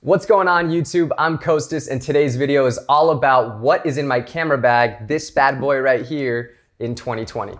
What's going on YouTube? I'm Kostas and today's video is all about what is in my camera bag, this bad boy right here, in 2020.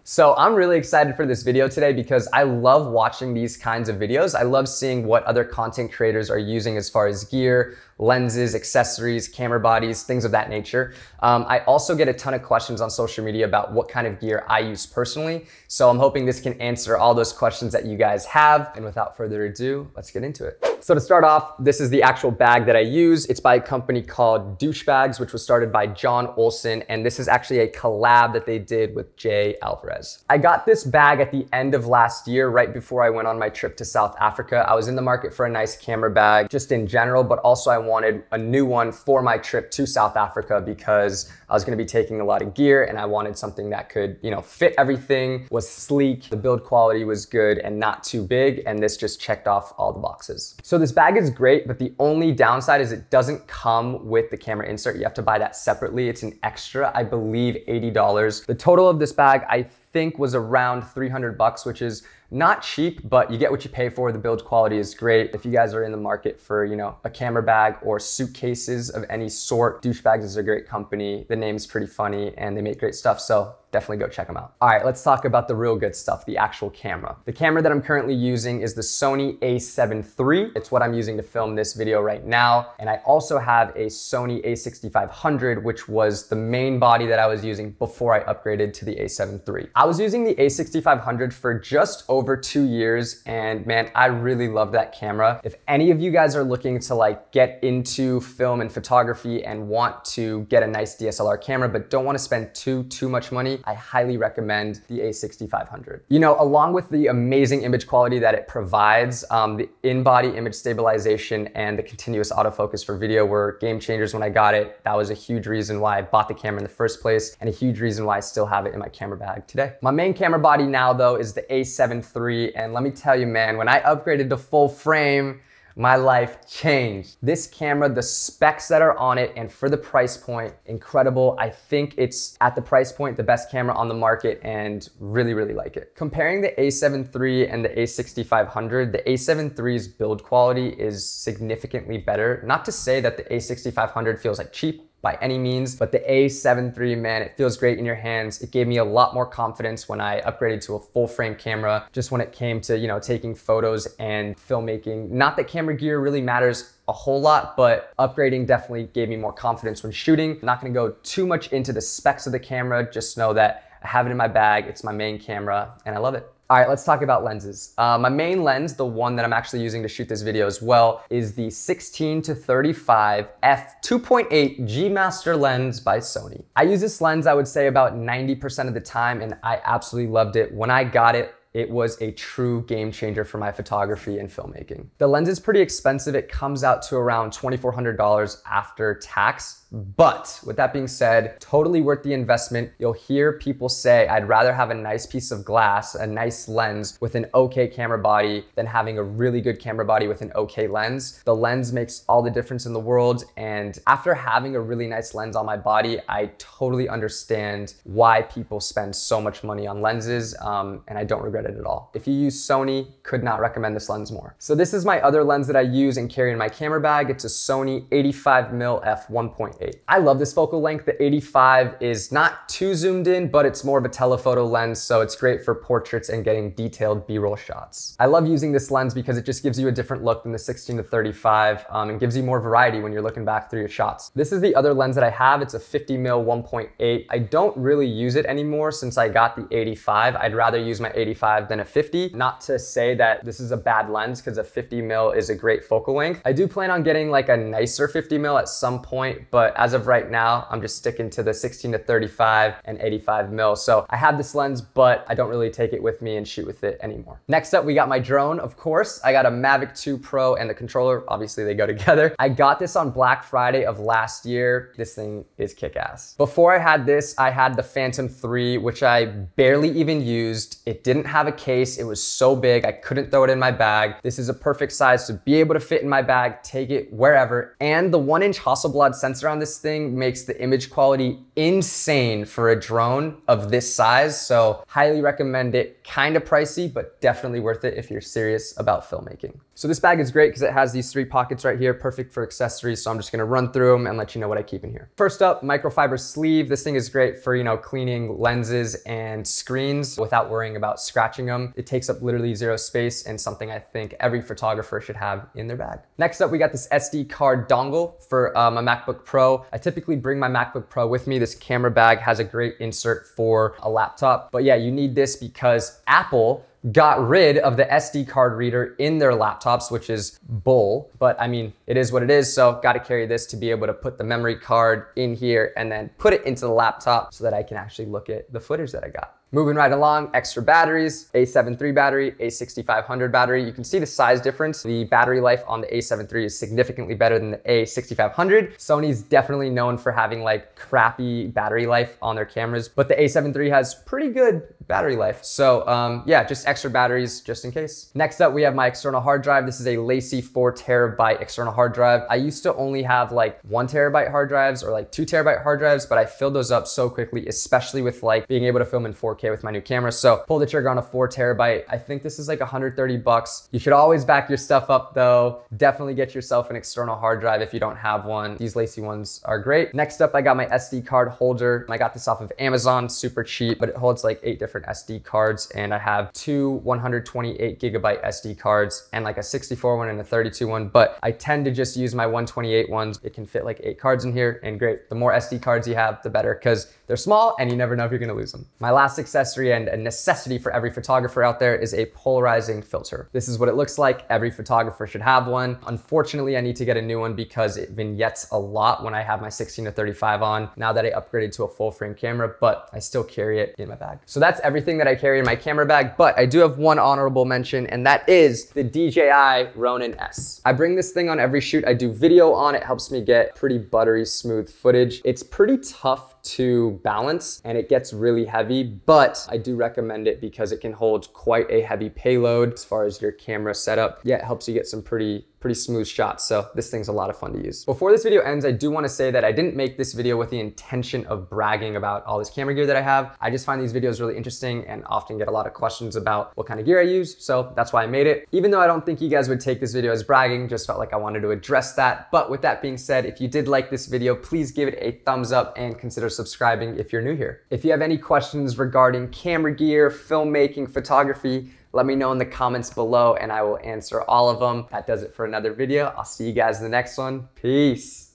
So I'm really excited for this video today because I love watching these kinds of videos. I love seeing what other content creators are using as far as gear, lenses, accessories, camera bodies, things of that nature. I also get a ton of questions on social media about what kind of gear I use personally. So I'm hoping this can answer all those questions that you guys have. And without further ado, let's get into it. So to start off, this is the actual bag that I use. It's by a company called Douche Bags, which was started by John Olson. And this is actually a collab that they did with Jay Alvarez. I got this bag at the end of last year, right before I went on my trip to South Africa. I was in the market for a nice camera bag, just in general, but also I wanted a new one for my trip to South Africa because I was gonna be taking a lot of gear and I wanted something that could, fit everything, was sleek, the build quality was good and not too big, and this just checked off all the boxes. So this bag is great, but the only downside is it doesn't come with the camera insert. You have to buy that separately. It's an extra, I believe, $80. The total of this bag, I think, was around 300 bucks, which is not cheap, but you get what you pay for. The build quality is great. If you guys are in the market for, a camera bag or suitcases of any sort, Douche Bags is a great company. The name's pretty funny and they make great stuff. So definitely go check them out. All right, let's talk about the real good stuff, the actual camera. The camera that I'm currently using is the Sony a7 III. It's what I'm using to film this video right now. And I also have a Sony a6500, which was the main body that I was using before I upgraded to the a7 III. I was using the a6500 for just over 2 years, and man, I really love that camera. If any of you guys are looking to get into film and photography and want to get a nice DSLR camera, but don't want to spend too much money, I highly recommend the a6500. Along with the amazing image quality that it provides, the in-body image stabilization and the continuous autofocus for video were game changers when I got it. That was a huge reason why I bought the camera in the first place and a huge reason why I still have it in my camera bag today. My main camera body now though is the a7 III, and let me tell you, man, when I upgraded to full frame, my life changed. This camera, the specs that are on it, and for the price point, incredible. I think it's at the price point, the best camera on the market, and really like it. Comparing the a7 III and the a6500, the a7 III's build quality is significantly better. Not to say that the a6500 feels cheap by any means, but the a7 III, man, it feels great in your hands. It gave me a lot more confidence when I upgraded to a full frame camera, just when it came to, taking photos and filmmaking. Not that camera gear really matters a whole lot, but upgrading definitely gave me more confidence when shooting. I'm not gonna go too much into the specs of the camera, just know that I have it in my bag, it's my main camera, and I love it. All right, let's talk about lenses. My main lens, the one that I'm actually using to shoot this video as well, is the 16-35 f2.8 G Master lens by Sony. I use this lens, I would say, about 90% of the time, and I absolutely loved it. When I got it, it was a true game changer for my photography and filmmaking. The lens is pretty expensive. It comes out to around $2,400 after tax. But with that being said, totally worth the investment. You'll hear people say, I'd rather have a nice piece of glass, a nice lens with an okay camera body than having a really good camera body with an okay lens. The lens makes all the difference in the world. And after having a really nice lens on my body, I totally understand why people spend so much money on lenses, and I don't regret it at all. If you use Sony, could not recommend this lens more. So this is my other lens that I use and carry in my camera bag. It's a Sony 85mm f1.8. I love this focal length. The 85 is not too zoomed in, but it's more of a telephoto lens, so it's great for portraits and getting detailed B-roll shots. I love using this lens because it just gives you a different look than the 16-35 and gives you more variety when you're looking back through your shots. This is the other lens that I have. It's a 50mm 1.8. I don't really use it anymore since I got the 85. I'd rather use my 85 than a 50. Not to say that this is a bad lens, because a 50mm is a great focal length. I do plan on getting a nicer 50mm at some point, but as of right now, I'm just sticking to the 16-35 and 85mm. So I have this lens, but I don't really take it with me and shoot with it anymore. Next up, we got my drone, of course. I got a Mavic 2 Pro and the controller. Obviously, they go together. I got this on Black Friday of last year. This thing is kick-ass. Before I had this, I had the Phantom 3, which I barely even used. It didn't have have a case. It was so big, I couldn't throw it in my bag. This is a perfect size to be able to fit in my bag, take it wherever. And the 1-inch Hasselblad sensor on this thing makes the image quality insane for a drone of this size. So highly recommend it. Kind of pricey, but definitely worth it if you're serious about filmmaking. So this bag is great because it has these 3 pockets right here, perfect for accessories. So I'm just gonna run through them and let you know what I keep in here. First up, microfiber sleeve. This thing is great for, you know, cleaning lenses and screens without worrying about scratching them. It takes up literally 0 space and something I think every photographer should have in their bag. Next up, we got this SD card dongle for my MacBook Pro. I typically bring my MacBook Pro with me. This camera bag has a great insert for a laptop. But yeah, you need this because Apple got rid of the SD card reader in their laptops, which is bull, but I mean, it is what it is. So got to carry this to be able to put the memory card in here and then put it into the laptop so that I can actually look at the footage that I got. Moving right along, extra batteries, A7 III battery, A6500 battery. You can see the size difference. The battery life on the A7 III is significantly better than the A6500. Sony's definitely known for having like crappy battery life on their cameras, but the A7 III has pretty good battery life. So yeah, just extra batteries just in case. Next up, we have my external hard drive. This is a LaCie 4 terabyte external hard drive. I used to only have like 1 terabyte hard drives or like 2 terabyte hard drives, but I filled those up so quickly, especially with like being able to film in 4K with my new camera. So pull the trigger on a 4 terabyte. I think this is like 130 bucks. You should always back your stuff up though. Definitely get yourself an external hard drive if you don't have one. These LaCie ones are great. Next up, I got my SD card holder. I got this off of Amazon, super cheap, but it holds like 8 different SD cards. And I have 2 128 gigabyte SD cards and like a 64 one and a 32 one, but I tend to just use my 128 ones. It can fit like 8 cards in here and great. The more SD cards you have, the better because they're small and you never know if you're gonna lose them. My last accessory and a necessity for every photographer out there is a polarizing filter. This is what it looks like. Every photographer should have one. Unfortunately, I need to get a new one because it vignettes a lot when I have my 16-35 on, now that I upgraded to a full frame camera, but I still carry it in my bag. So that's everything that I carry in my camera bag, but I do have one honorable mention, and that is the DJI RONIN S. I bring this thing on every shoot I do video on. It helps me get pretty buttery smooth footage. It's pretty tough to balance and it gets really heavy, but I do recommend it because it can hold quite a heavy payload as far as your camera setup. Yeah, it helps you get some pretty smooth shots. So this thing's a lot of fun to use. Before this video ends, I do want to say that I didn't make this video with the intention of bragging about all this camera gear that I have. I just find these videos really interesting and often get a lot of questions about what kind of gear I use. So that's why I made it. Even though I don't think you guys would take this video as bragging, just felt like I wanted to address that. But with that being said, if you did like this video, please give it a thumbs up and consider subscribing if you're new here. If you have any questions regarding camera gear, filmmaking, photography, let me know in the comments below and I will answer all of them. That does it for another video. I'll see you guys in the next one. Peace.